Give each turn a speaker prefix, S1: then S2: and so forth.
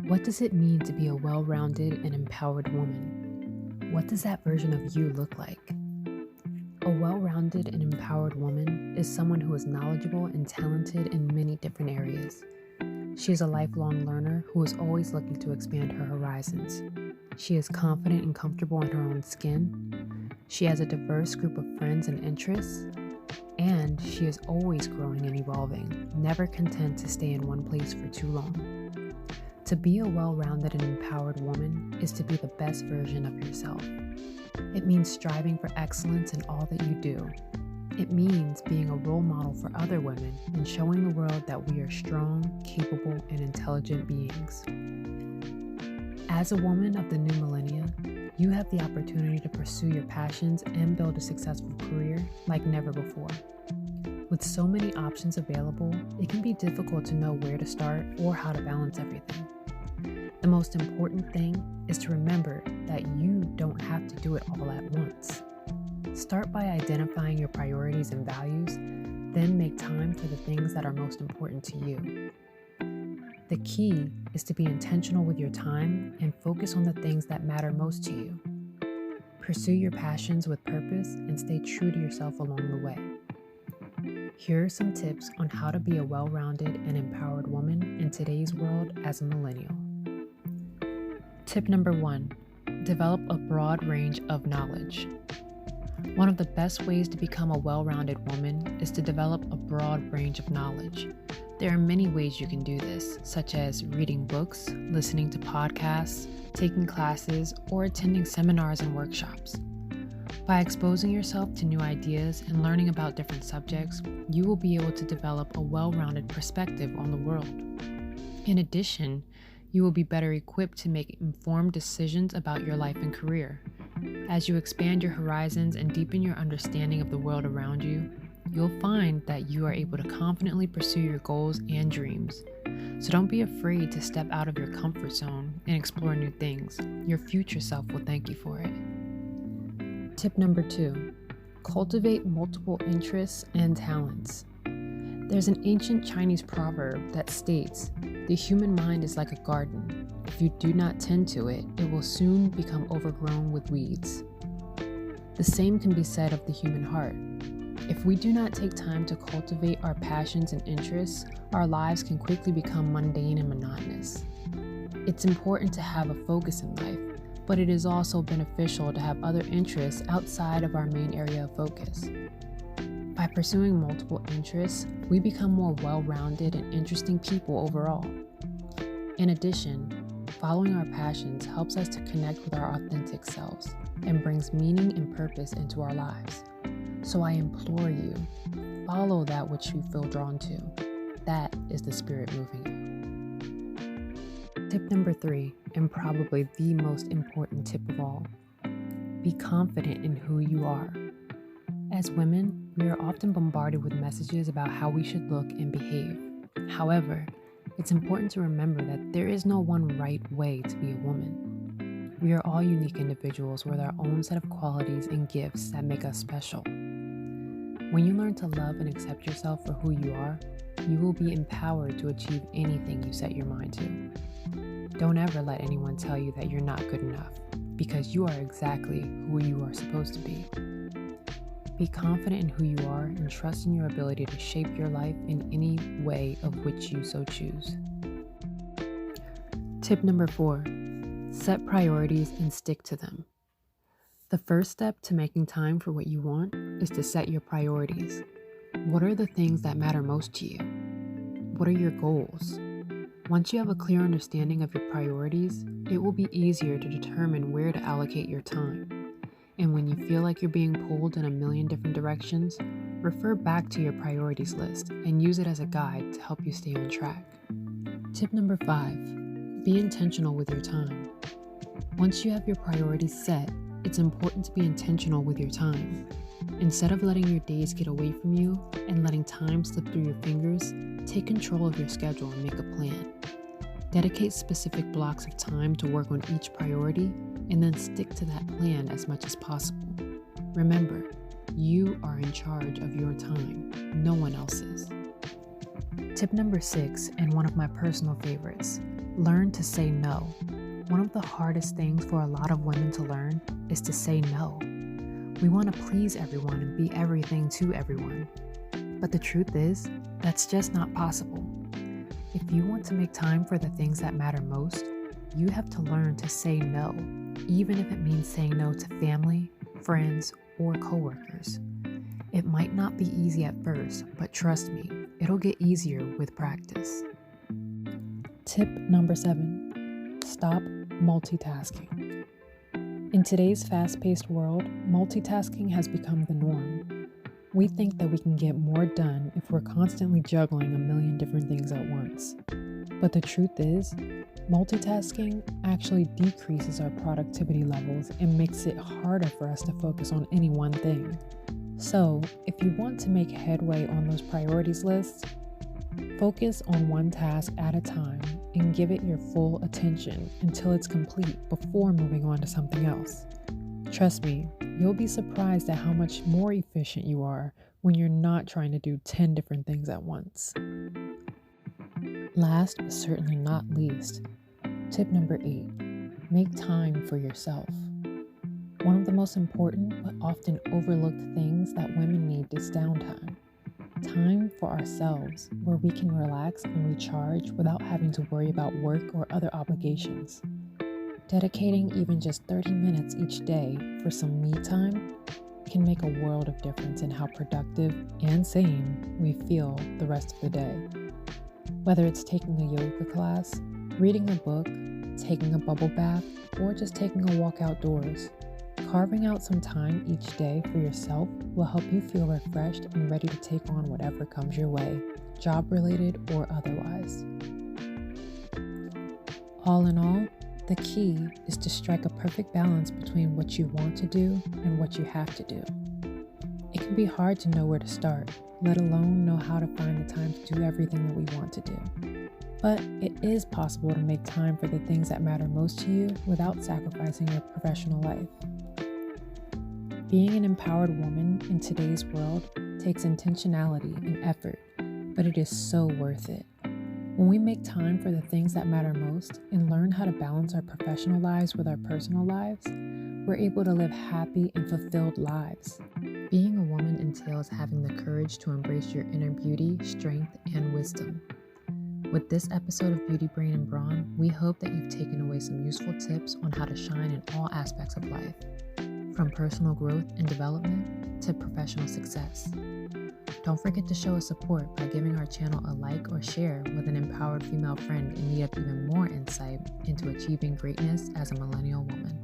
S1: What does it mean to be a well-rounded and empowered woman? What does that version of you look like? A well-rounded and empowered woman is someone who is knowledgeable and talented in many different areas. She is a lifelong learner who is always looking to expand her horizons. She is confident and comfortable in her own skin. She has a diverse group of friends and interests. And she is always growing and evolving, never content to stay in one place for too long. To be a well-rounded and empowered woman is to be the best version of yourself. It means striving for excellence in all that you do. It means being a role model for other women and showing the world that we are strong, capable, and intelligent beings. As a woman of the new millennia, you have the opportunity to pursue your passions and build a successful career like never before. With so many options available, it can be difficult to know where to start or how to balance everything. The most important thing is to remember that you don't have to do it all at once. Start by identifying your priorities and values, then make time for the things that are most important to you. The key is to be intentional with your time and focus on the things that matter most to you. Pursue your passions with purpose and stay true to yourself along the way. Here are some tips on how to be a well-rounded and empowered woman in today's world as a millennial. Tip number 1, develop a broad range of knowledge. One of the best ways to become a well-rounded woman is to develop a broad range of knowledge. There are many ways you can do this, such as reading books, listening to podcasts, taking classes, or attending seminars and workshops. By exposing yourself to new ideas and learning about different subjects, you will be able to develop a well-rounded perspective on the world. In addition, you will be better equipped to make informed decisions about your life and career. As you expand your horizons and deepen your understanding of the world around you, you'll find that you are able to confidently pursue your goals and dreams. So don't be afraid to step out of your comfort zone and explore new things. Your future self will thank you for it. Tip number 2, cultivate multiple interests and talents. There's an ancient Chinese proverb that states, "The human mind is like a garden. If you do not tend to it, it will soon become overgrown with weeds." The same can be said of the human heart. If we do not take time to cultivate our passions and interests, our lives can quickly become mundane and monotonous. It's important to have a focus in life, but it is also beneficial to have other interests outside of our main area of focus. By pursuing multiple interests, we become more well-rounded and interesting people overall. In addition, following our passions helps us to connect with our authentic selves and brings meaning and purpose into our lives. So I implore you, follow that which you feel drawn to. That is the spirit moving you. Tip number 3, and probably the most important tip of all, be confident in who you are. As women, we are often bombarded with messages about how we should look and behave. However, it's important to remember that there is no one right way to be a woman. We are all unique individuals with our own set of qualities and gifts that make us special. When you learn to love and accept yourself for who you are, you will be empowered to achieve anything you set your mind to. Don't ever let anyone tell you that you're not good enough, because you are exactly who you are supposed to be. Be confident in who you are and trust in your ability to shape your life in any way of which you so choose. Tip number 4, set priorities and stick to them. The first step to making time for what you want is to set your priorities. What are the things that matter most to you? What are your goals? Once you have a clear understanding of your priorities, it will be easier to determine where to allocate your time. And when you feel like you're being pulled in a million different directions, refer back to your priorities list and use it as a guide to help you stay on track. Tip number 5, be intentional with your time. Once you have your priorities set, it's important to be intentional with your time. Instead of letting your days get away from you and letting time slip through your fingers, take control of your schedule and make a plan. Dedicate specific blocks of time to work on each priority and then stick to that plan as much as possible. Remember, you are in charge of your time, no one else is. Tip number 6, and one of my personal favorites, Learn to say no. One of the hardest things for a lot of women to learn is to say no. We want to please everyone and be everything to everyone. But the truth is, that's just not possible. If you want to make time for the things that matter most, you have to learn to say no, even if it means saying no to family, friends, or coworkers. It might not be easy at first, but trust me, it'll get easier with practice. Tip number 7, stop multitasking. In today's fast-paced world, multitasking has become the norm. We think that we can get more done if we're constantly juggling a million different things at once. But the truth is, multitasking actually decreases our productivity levels and makes it harder for us to focus on any one thing. So, if you want to make headway on those priorities lists, focus on one task at a time and give it your full attention until it's complete before moving on to something else. Trust me, you'll be surprised at how much more efficient you are when you're not trying to do 10 different things at once. Last but certainly not least, tip number 8, make time for yourself. One of the most important but often overlooked things that women need is downtime. Time for ourselves where we can relax and recharge without having to worry about work or other obligations. Dedicating even just 30 minutes each day for some me time can make a world of difference in how productive and sane we feel the rest of the day. Whether it's taking a yoga class, reading a book, taking a bubble bath, or just taking a walk outdoors, carving out some time each day for yourself will help you feel refreshed and ready to take on whatever comes your way, job-related or otherwise. All in all, the key is to strike a perfect balance between what you want to do and what you have to do. It can be hard to know where to start, let alone know how to find the time to do everything that we want to do. But it is possible to make time for the things that matter most to you without sacrificing your professional life. Being an empowered woman in today's world takes intentionality and effort, but it is so worth it. When we make time for the things that matter most and learn how to balance our professional lives with our personal lives, we're able to live happy and fulfilled lives. Being a woman entails having the courage to embrace your inner beauty, strength, and wisdom. With this episode of Beauty Brain and Brawn, we hope that you've taken away some useful tips on how to shine in all aspects of life, from personal growth and development to professional success. Don't forget to show us support by giving our channel a like or share with an empowered female friend in need of even more insight into achieving greatness as a millennial woman.